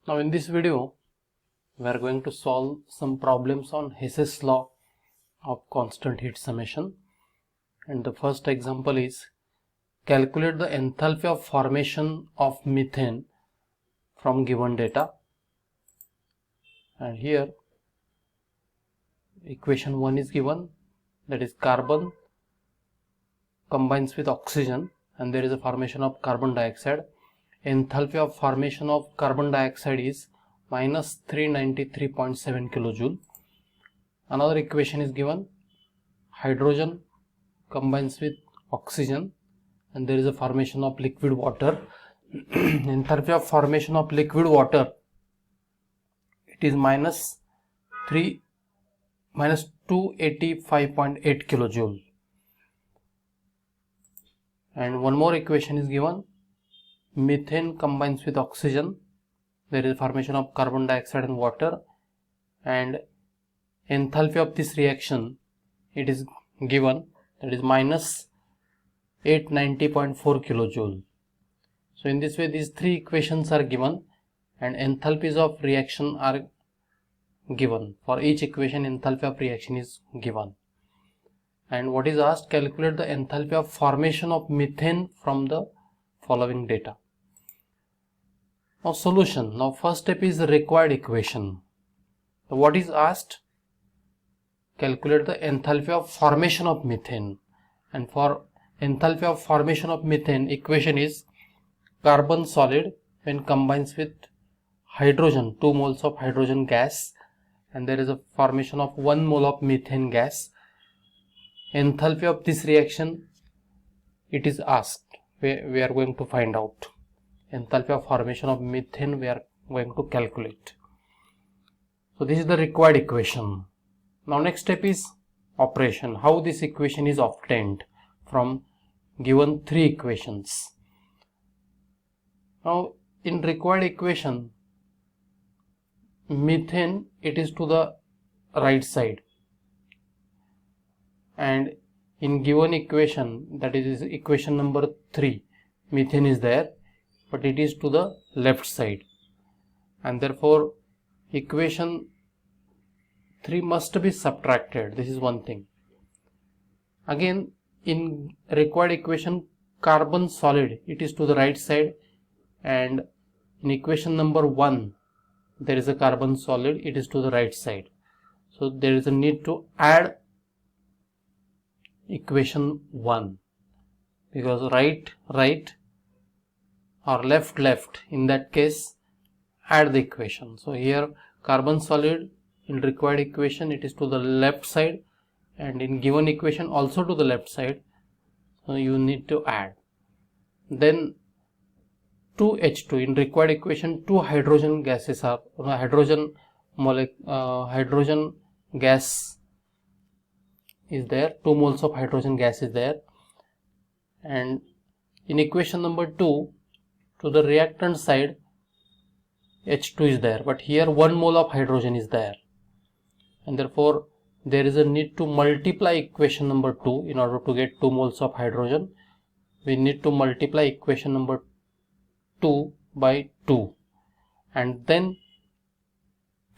Now in this video we are going to solve some problems on Hess's law of constant heat summation, and the first example is calculate the enthalpy of formation of methane from given data. And here equation 1 is given, that is carbon combines with oxygen and there is a formation of carbon dioxide. Enthalpy of formation of carbon dioxide is minus 393.7 kilojoule. Another equation is given, hydrogen combines with oxygen and there is a formation of liquid water. Enthalpy of formation of liquid water, it is minus 285.8 kilojoule. And one more equation is given, methane combines with oxygen, there is a formation of carbon dioxide and water, and enthalpy of this reaction, it is given, that is minus 890.4 kilojoule. So in this way these three equations are given and enthalpies of reaction are given. For each equation enthalpy of reaction is given. And what is asked, calculate the enthalpy of formation of methane from the following data. Now solution. Now first step is the required equation. So what is asked? Calculate the enthalpy of formation of methane. And for enthalpy of formation of methane, equation is carbon solid when combines with hydrogen, 2 moles of hydrogen gas, and there is a formation of 1 mole of methane gas. Enthalpy of this reaction, it is asked. We are going to find out. Enthalpy of formation of methane we are going to calculate. So this is the required equation. Now next step is operation. How this equation is obtained from given three equations. Now in required equation, methane, it is to the right side, and in given equation, that is equation number 3, methane is there but it is to the left side, and therefore equation 3 must be subtracted. This is one thing. Again in required equation, carbon solid, it is to the right side, and in equation number 1 there is a carbon solid, it is to the right side. So there is a need to add equation 1, because right or left, in that case add the equation. So here carbon solid in required equation, it is to the left side, and in given equation also to the left side, so you need to add. Then 2H2, in required equation 2 hydrogen gases are, hydrogen gas is there, 2 moles of hydrogen gas is there, and in equation number 2 to the reactant side H2 is there, but here 1 mole of hydrogen is there, and therefore there is a need to multiply equation number 2 in order to get 2 moles of hydrogen. We need to multiply equation number 2 by 2 and then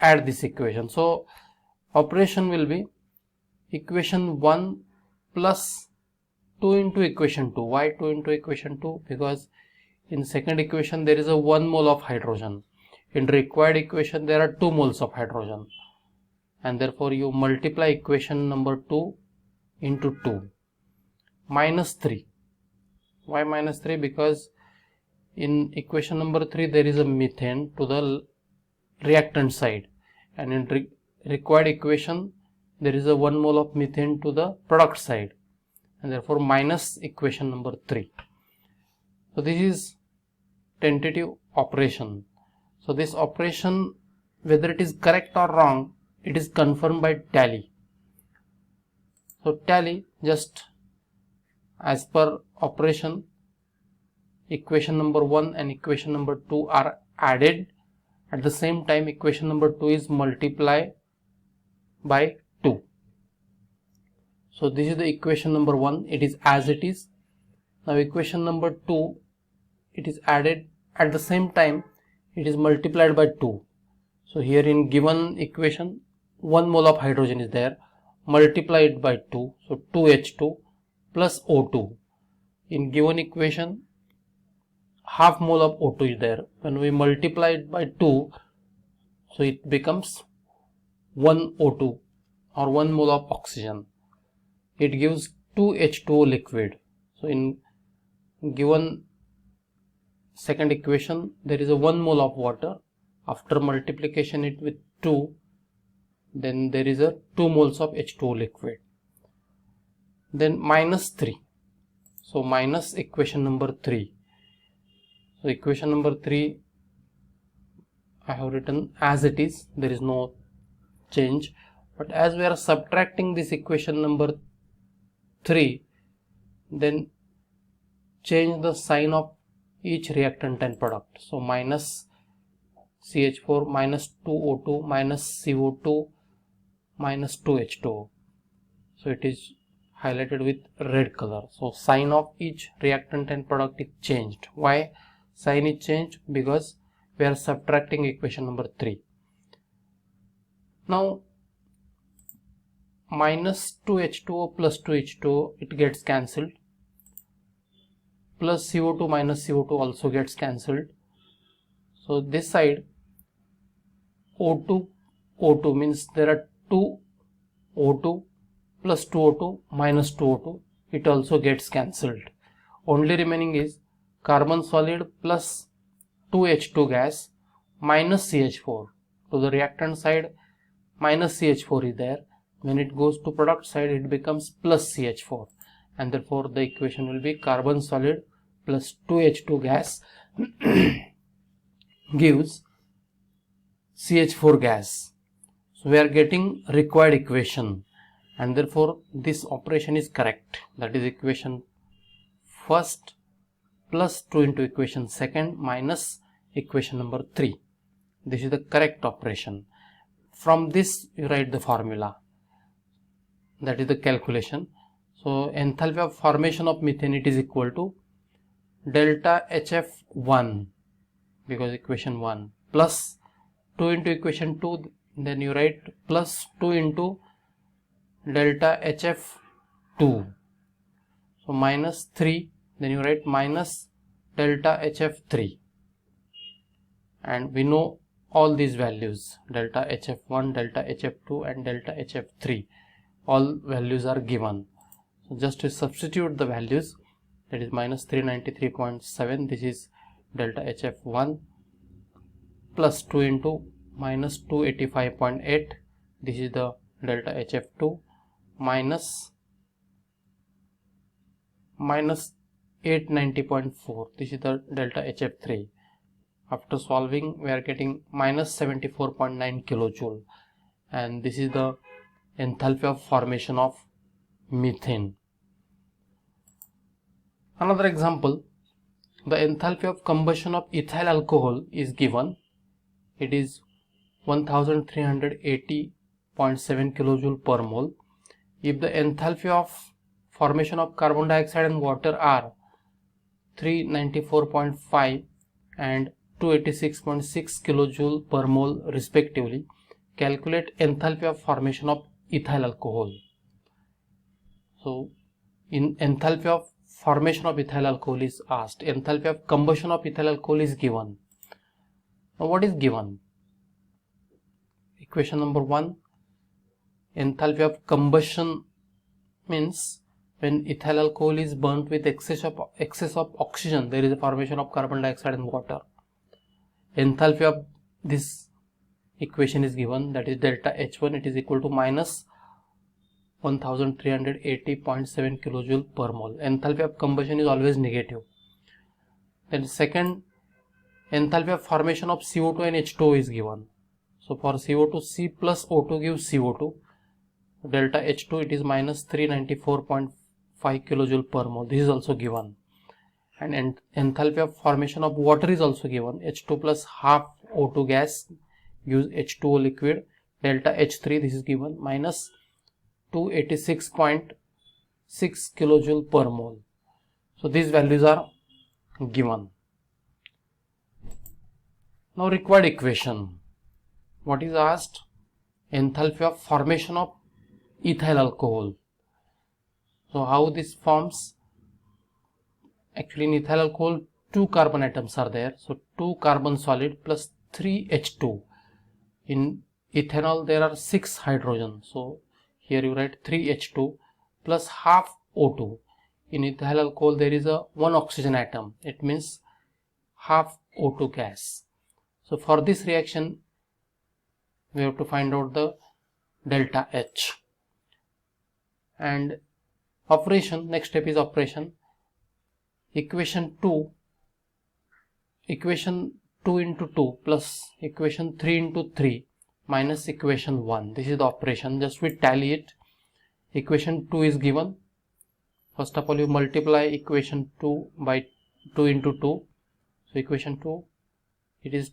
add this equation. So operation will be equation 1 plus 2 into equation 2. Why 2 into equation 2? Because in second equation there is a 1 mole of hydrogen. In required equation there are 2 moles of hydrogen, and therefore you multiply equation number 2 into 2. Minus 3. Why minus 3? Because in equation number 3 there is a methane to the reactant side, and in required equation there is a 1 mole of methane to the product side, and therefore minus equation number 3. So this is tentative operation. So this operation, whether it is correct or wrong, it is confirmed by tally. So tally, just as per operation, equation number 1 and equation number 2 are added. At the same time equation number 2 is multiplied by 2. So this is the equation number 1, it is as it is. Now equation number 2, it is added. At the same time it is multiplied by 2. So here in given equation 1 mole of hydrogen is there, multiplied by 2, so 2H2 plus O2. In given equation half mole of O2 is there, when we multiply it by 2, so it becomes 1 O2 or 1 mole of oxygen. It gives 2H2O liquid. So in given second equation there is a 1 mole of water. After multiplication it with 2, then there is a 2 moles of H2O liquid. Then minus 3. So minus equation number 3. So equation number 3 I have written as it is, there is no change. But as we are subtracting this equation number 3, then change the sign of each reactant and product. So minus CH4 minus 2O2 minus CO2 minus 2H2O. So it is highlighted with red color. So sign of each reactant and product is changed. Why sign is changed? Because we are subtracting equation number 3. Now minus 2H2O plus 2H2O, it gets cancelled, plus CO2 minus CO2 also gets cancelled. So this side O2 O2 means there are 2 O2 plus 2 O2 minus 2 O2, it also gets cancelled. Only remaining is carbon solid plus 2H2 gas minus CH4. To the reactant side minus CH4 is there. When it goes to product side it becomes plus CH4, and therefore the equation will be carbon solid plus 2H2 gas gives CH4 gas. So we are getting required equation, and therefore this operation is correct. That is equation first plus 2 into equation second minus equation number 3. This is the correct operation. From this you write the formula, that is the calculation. So enthalpy of formation of methane, it is equal to delta HF1, because equation 1, plus 2 into equation 2, then you write plus 2 into delta HF2. So minus 3, then you write minus delta HF3. And we know all these values, delta HF1, delta HF2 and delta HF3. All values are given. So just to substitute the values, that is minus 393.7, this is delta HF1, plus 2 into minus 285.8, this is the delta HF2, minus 890.4, this is the delta HF3. After solving we are getting minus 74.9 kilojoule, and this is the enthalpy of formation of methane. Another example, the enthalpy of combustion of ethyl alcohol is given. It is 1380.7 kilojoule per mole. If the enthalpy of formation of carbon dioxide and water are 394.5 and 286.6 kilojoule per mole respectively, calculate enthalpy of formation of ethyl alcohol. So in enthalpy of formation of ethyl alcohol is asked, enthalpy of combustion of ethyl alcohol is given. Now what is given? Equation number 1, enthalpy of combustion means when ethyl alcohol is burnt with excess of oxygen, there is a formation of carbon dioxide and water. Enthalpy of this equation is given, that is delta H1, it is equal to minus 1380.7 kilojoule per mole. Enthalpy of combustion is always negative. Then second, enthalpy of formation of CO2 and H2O is given. So for CO2, C plus O2 gives CO2. Delta H2, it is minus 394.5 kilojoule per mole. This is also given. And enthalpy of formation of water is also given. H2 plus half O2 gas gives H2O liquid. Delta H3, this is given, minus 286.6 kilojoule per mole. So these values are given. Now required equation. What is asked? Enthalpy of formation of ethyl alcohol. So how this forms? Actually in ethyl alcohol 2 carbon atoms are there. So 2 carbon solid plus 3 H2. In ethanol there are 6 hydrogen. So here you write 3 H2 plus half O2. In ethyl alcohol there is a 1 oxygen atom. It means half O2 gas. So for this reaction we have to find out the delta H. And operation, next step is operation. Equation 2 into 2 plus equation 3 into 3 minus equation 1. This is the operation. Just we tally it. Equation 2 is given. First of all you multiply equation 2 by 2 into 2. So equation 2, it is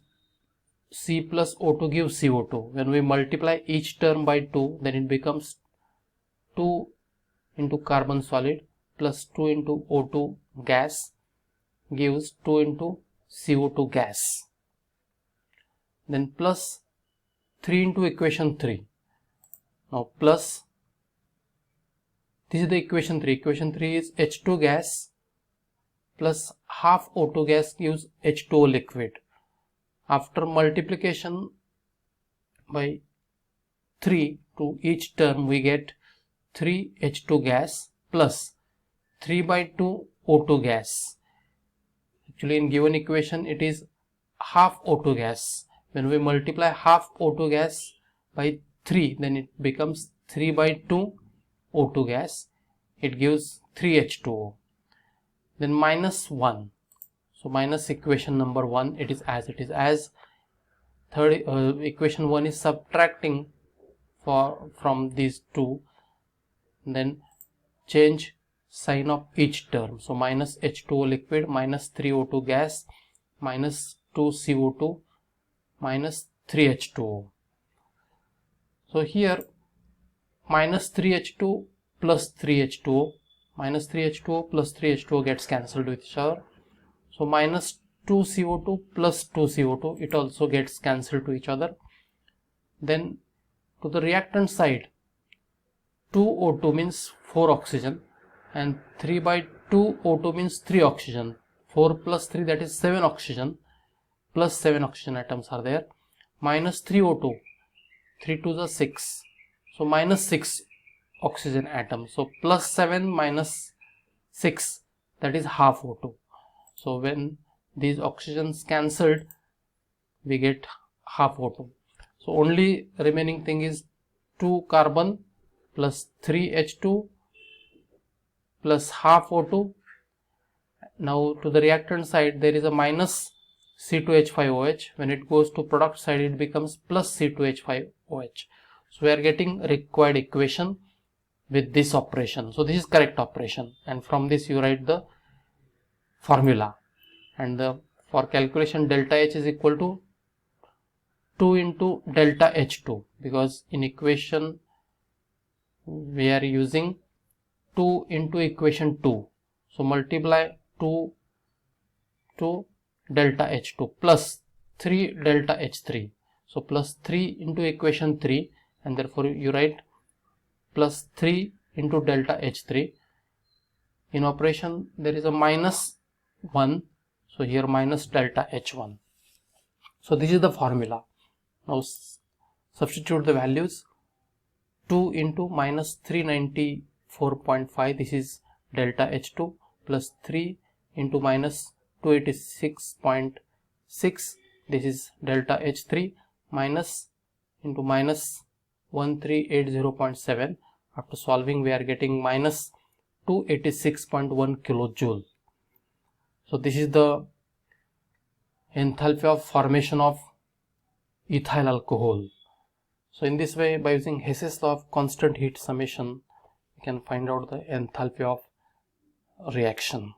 C plus O2 gives CO2. When we multiply each term by 2, then it becomes 2 into carbon solid plus 2 into O2 gas gives 2 into CO2 gas. Then plus 3 into equation 3. Now plus, this is the equation 3. Equation 3 is H2 gas plus half O2 gas gives H2O liquid. After multiplication by 3 to each term we get 3 H2 gas plus 3 by 2 O2 gas. Actually in given equation it is half O2 gas. When we multiply half O2 gas by 3, then it becomes 3 by 2 O2 gas. It gives 3 H2O. Then minus 1. So minus equation number 1, it is as it is. As third equation 1 is subtracting from these two, then change sign of each term. So minus H2O liquid, minus 3 O2 gas, minus 2 CO2, minus 3 H2O. So here minus 3 H2 plus 3 H2O, minus 3 H2O plus 3 H2O gets cancelled with each other. So minus 2 CO2 plus 2 CO2, it also gets cancelled to each other. Then to the reactant side, 2 O2 means 4 oxygen and 3 by 2 O2 means 3 oxygen. 4 plus 3, that is 7 oxygen, plus 7 oxygen atoms are there. Minus 3 O2, 3 to the 6, so minus 6 oxygen atoms. So plus 7 minus 6, that is half O2. So when these oxygens cancelled, we get half O2. So only remaining thing is 2 carbon plus 3 H2 plus half O2. Now to the reactant side there is a minus C2H5OH. When it goes to product side it becomes plus C2H5OH. So we are getting required equation with this operation. So this is correct operation, and from this you write the formula. And for calculation delta H is equal to 2 into delta H2, because in equation we are using 2 into equation 2. So multiply 2 to delta H2 plus 3 delta H3. So plus 3 into equation 3, and therefore you write plus 3 into delta H3. In operation there is a minus 1. So here minus delta H1. So this is the formula. Now substitute the values. 2 into minus 394.5, this is delta H2, plus 3 into minus 286.6, this is delta H3, minus into minus 1380.7. After solving we are getting minus 286.1 kilojoule. So this is the enthalpy of formation of ethyl alcohol. So in this way, by using Hess's law of constant heat summation, we can find out the enthalpy of reaction.